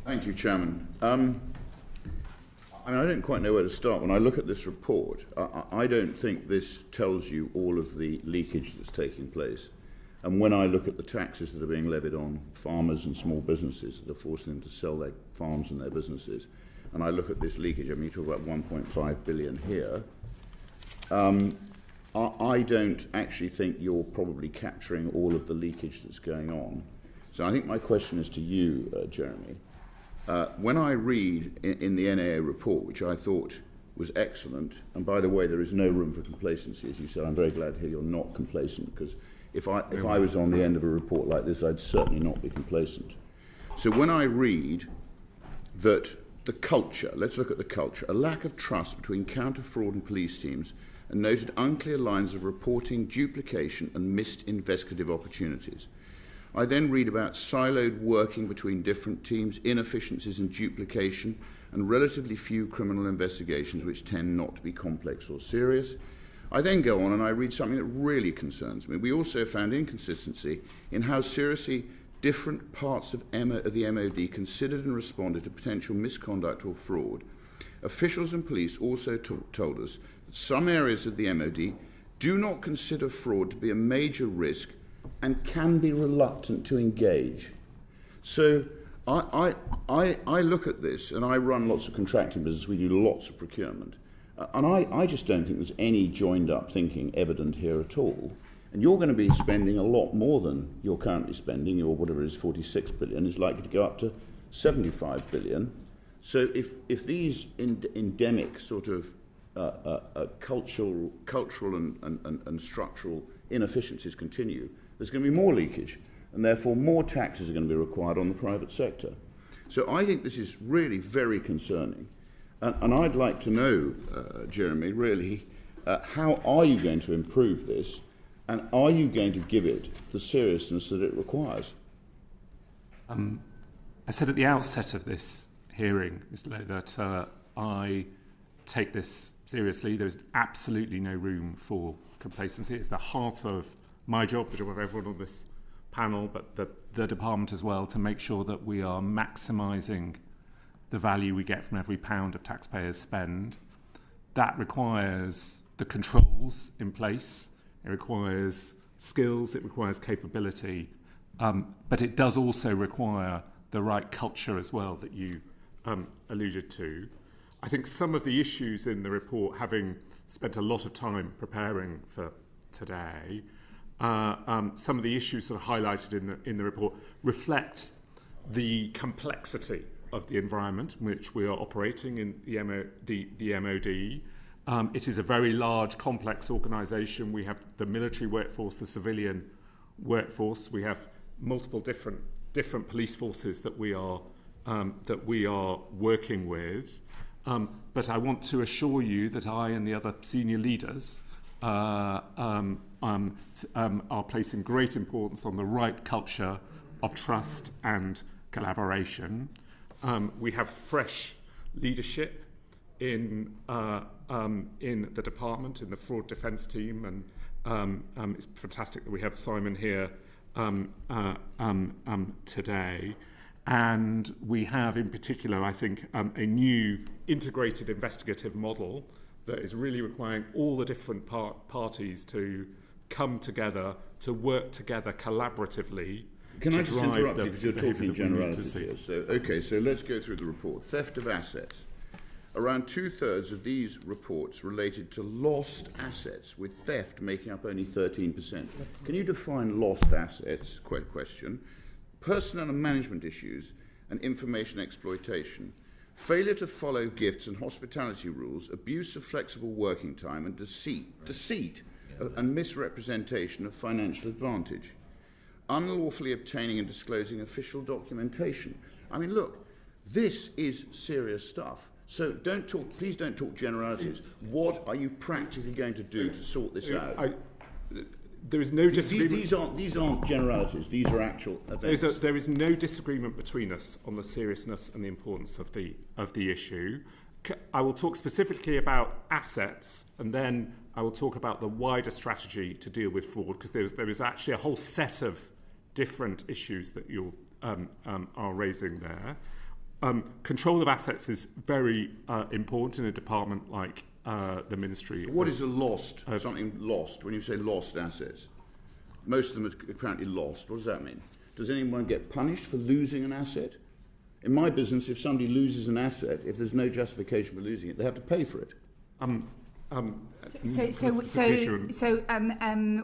Thank you, Chairman. I don't quite know where to start. When I look at this report, I don't think this tells you all of the leakage that's taking place. And when I look at the taxes that are being levied on farmers and small businesses that are forcing them to sell their farms and their businesses, and I look at this leakage, you talk about 1.5 billion here, I don't actually think you're probably capturing all of the leakage that's going on. So I think my question is to you, Jeremy. When I read in the NAA report, which I thought was excellent, and by the way, there is no room for complacency, as you said. I'm very glad to hear you're not complacent, because if I was on the end of a report like this, I'd certainly not be complacent. So when I read that the culture, let's look at the culture, a lack of trust between counter-fraud and police teams, and noted unclear lines of reporting, duplication, and missed investigative opportunities. I then read about siloed working between different teams, inefficiencies and duplication, and relatively few criminal investigations which tend not to be complex or serious. I then go on and I read something that really concerns me. We also found inconsistency in how seriously different parts of the MOD considered and responded to potential misconduct or fraud. Officials and police also told us that some areas of the MOD do not consider fraud to be a major risk and can be reluctant to engage. So I look at this, and I run lots of contracting business, we do lots of procurement, and I just don't think there's any joined-up thinking evident here at all. And you're going to be spending a lot more than you're currently spending. Your whatever it is, 46 billion, is likely to go up to 75 billion. So if these endemic sort of cultural and structural inefficiencies continue, there's going to be more leakage, and therefore more taxes are going to be required on the private sector. So I think this is really very concerning. And I'd like to know, Jeremy, really, how are you going to improve this, and are you going to give it the seriousness that it requires? I said at the outset of this hearing, Mr. Lowe, that I take this seriously. There's absolutely no room for complacency. It's the heart of my job, the job of everyone on this panel, but the department as well, to make sure that we are maximising the value we get from every pound of taxpayers' spend. That requires the controls in place, it requires skills, it requires capability, but it does also require the right culture as well that you alluded to. I think some of the issues in the report, having spent a lot of time preparing for today, some of the issues sort of highlighted in the report reflect the complexity of the environment in which we are operating in the MOD. It is a very large, complex organisation. We have the military workforce, the civilian workforce. We have multiple different police forces that we are working with. But I want to assure you that I and the other senior leaders are placing great importance on the right culture of trust and collaboration. We have fresh leadership in the department, in the fraud defence team, and it's fantastic that we have Simon here today. And we have, in particular, I think, a new integrated investigative model that is really requiring all the different parties to come together, to work together collaboratively. Can I just interrupt you, because you're talking generalities here. So let's go through the report. Theft of assets. Around 2/3 of these reports related to lost assets, with theft making up only 13%. Can you define lost assets? Question. Personnel and management issues and information exploitation. Failure to follow gifts and hospitality rules, abuse of flexible working time, and deceit and misrepresentation of financial advantage. Unlawfully obtaining and disclosing official documentation. I mean, look, this is serious stuff. So please don't talk generalities. What are you practically going to do to sort this out? There is no disagreement. These aren't generalities. These are actual events. There is no disagreement between us on the seriousness and the importance of the issue. I will talk specifically about assets, and then I will talk about the wider strategy to deal with fraud, because there is actually a whole set of different issues that you are raising there. control of assets is very important in a department like the Ministry. So what is a lost, something lost? When you say lost assets, most of them are apparently lost. What does that mean? Does anyone get punished for losing an asset? In my business, if somebody loses an asset, if there's no justification for losing it, they have to pay for it.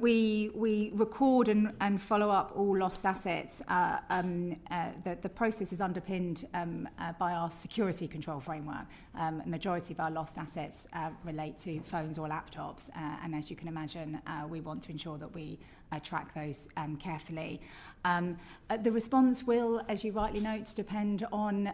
We record and follow up all lost assets. The process is underpinned by our security control framework. A majority of our lost assets relate to phones or laptops, and as you can imagine, we want to ensure that we track those carefully. The response will, as you rightly note, depend on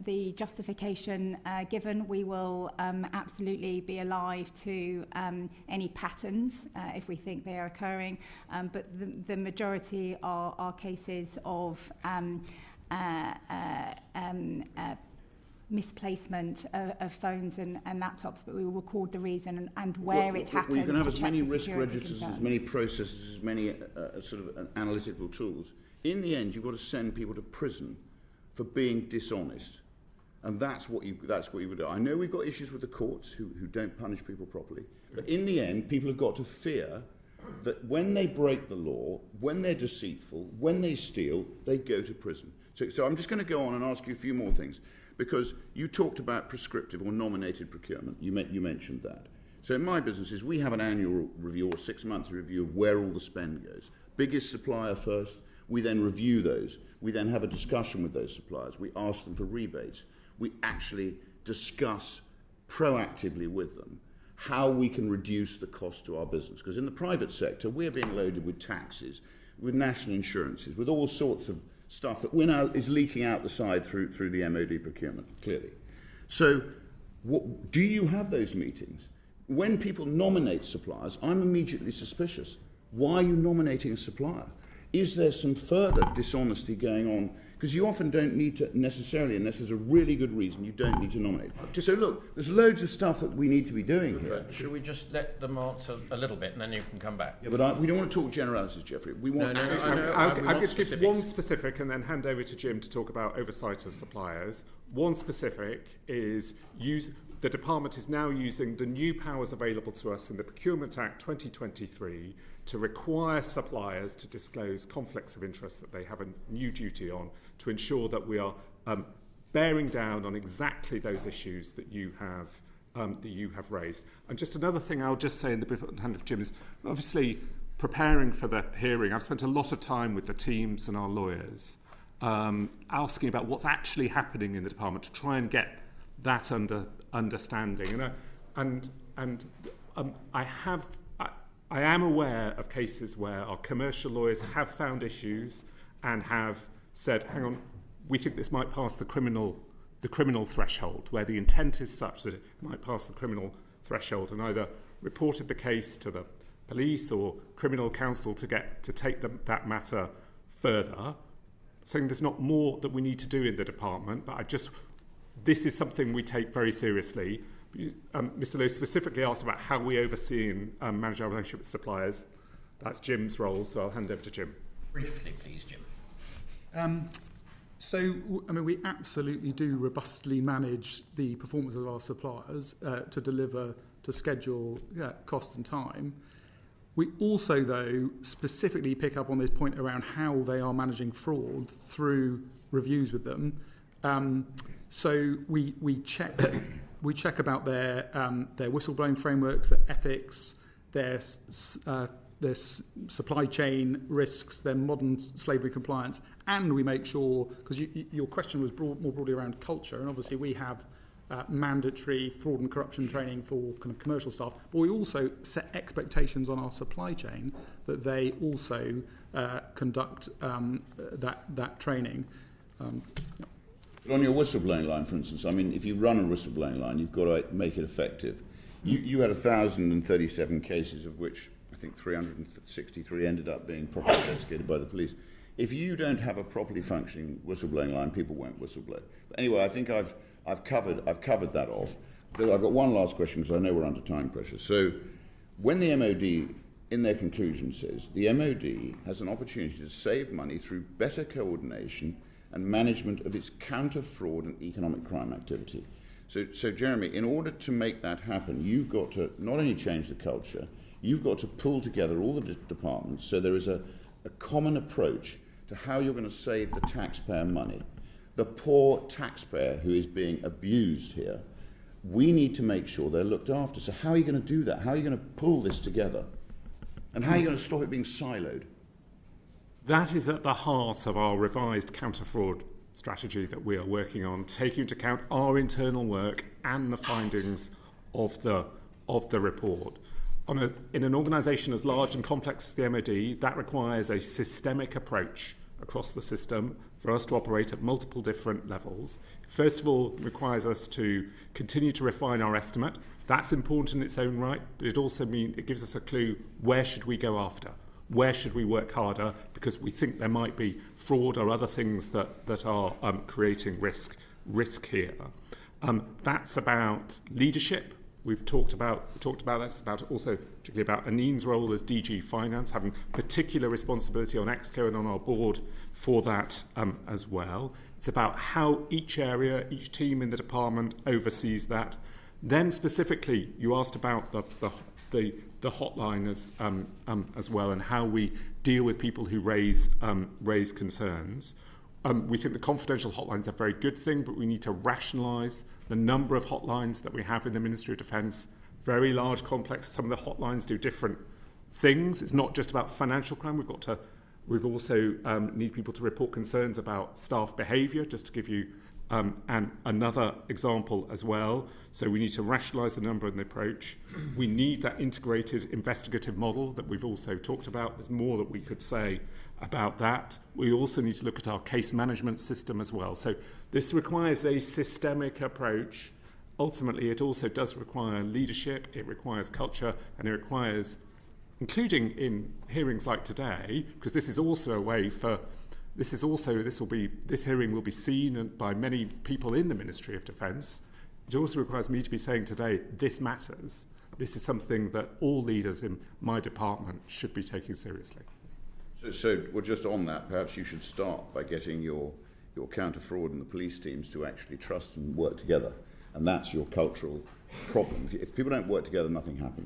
the justification given. We will absolutely be alive to any patterns if we think they are occurring, but the majority are cases of misplacement of phones and laptops, but we will record the reason and where it happens. Well, you can have as many risk registers, as many processes, as many sort of analytical tools. In the end, you've got to send people to prison for being dishonest, and that's what you would do. I know we've got issues with the courts who don't punish people properly, but in the end, people have got to fear that when they break the law, when they're deceitful, when they steal, they go to prison. So I'm just going to go on and ask you a few more things. Because you talked about prescriptive or nominated procurement. You mentioned that. So in my businesses, we have an annual review or 6-month review of where all the spend goes. Biggest supplier first. We then review those. We then have a discussion with those suppliers. We ask them for rebates. We actually discuss proactively with them how we can reduce the cost to our business. Because in the private sector, we're being loaded with taxes, with national insurances, with all sorts of stuff that is leaking out the side through the MOD procurement, clearly. So do you have those meetings? When people nominate suppliers, I'm immediately suspicious. Why are you nominating a supplier? Is there some further dishonesty going on? Because you often don't need to necessarily, unless there's a really good reason, you don't need to nominate. Just so look, there's loads of stuff that we need to be doing here. Should we just let them answer a little bit and then you can come back? Yeah, but we don't want to talk generalities, Geoffrey. We want I'll just give one specific and then hand over to Jim to talk about oversight of suppliers. One specific is the department is now using the new powers available to us in the Procurement Act 2023 to require suppliers to disclose conflicts of interest that they have a new duty on to ensure that we are bearing down on exactly those issues that you have raised. And just another thing I'll just say in the hand of Jim is obviously preparing for the hearing. I've spent a lot of time with the teams and our lawyers asking about what's actually happening in the department to try and get that understanding. I am aware of cases where our commercial lawyers have found issues and have said, hang on, we think this might pass the criminal threshold, where the intent is such that it might pass the criminal threshold, and either reported the case to the police or criminal counsel to take that matter further, saying there's not more that we need to do in the department, but this is something we take very seriously. Mr. Lowe specifically asked about how we oversee and manage our relationship with suppliers. That's Jim's role, so I'll hand over to Jim. Briefly, please, Jim. We absolutely do robustly manage the performance of our suppliers to deliver to schedule, cost and time. We also, though, specifically pick up on this point around how they are managing fraud through reviews with them. So we check about their whistleblowing frameworks, their ethics, their supply chain risks, their modern slavery compliance, and we make sure, because your question was more broadly around culture, and obviously we have mandatory fraud and corruption training for kind of commercial staff, but we also set expectations on our supply chain that they also conduct that training. But on your whistleblowing line, for instance, I mean, if you run a whistleblowing line, you've got to make it effective. You had 1,037 cases, of which I think 363 ended up being properly investigated by the police. If you don't have a properly functioning whistleblowing line, people won't whistleblow. But anyway, I think I've covered that off. But I've got one last question because I know we're under time pressure. So when the MOD, in their conclusion, says the MOD has an opportunity to save money through better coordination and management of its counter-fraud and economic crime activity. So, Jeremy, in order to make that happen, you've got to not only change the culture, you've got to pull together all the departments so there is a common approach to how you're going to save the taxpayer money. The poor taxpayer who is being abused here, we need to make sure they're looked after. So how are you going to do that? How are you going to pull this together? And how are you going to stop it being siloed? That is at the heart of our revised counter-fraud strategy that we are working on, taking into account our internal work and the findings of the report. In an organisation as large and complex as the MOD, that requires a systemic approach across the system for us to operate at multiple different levels. First of all, it requires us to continue to refine our estimate. That's important in its own right, but it also means it gives us a clue where should we go after. Where should we work harder? Because we think there might be fraud or other things that are creating risk here. That's about leadership. We've talked about that. It's about also particularly about Aneen's role as DG Finance, having particular responsibility on Exco and on our board for that as well. It's about how each area, each team in the department oversees that. Then specifically, you asked about the hotline as well, and how we deal with people who raise concerns. We think the confidential hotline is a very good thing, but we need to rationalise the number of hotlines that we have in the Ministry of Defence. Very large, complex. Some of the hotlines do different things. It's not just about financial crime. We've also need people to report concerns about staff behaviour, just to give you another example as well. So we need to rationalise the number and the approach. We need that integrated investigative model that we've also talked about. There's more that we could say about that. We also need to look at our case management system as well. So this requires a systemic approach. Ultimately, it also does require leadership, it requires culture, and it requires, including in hearings like today, because this is also a way for this hearing will be seen by many people in the Ministry of Defence. It also requires me to be saying today, this matters. This is something that all leaders in my department should be taking seriously. So well, just on that, perhaps you should start by getting your counter-fraud and the police teams to actually trust and work together. And that's your cultural problem. If people don't work together, nothing happens.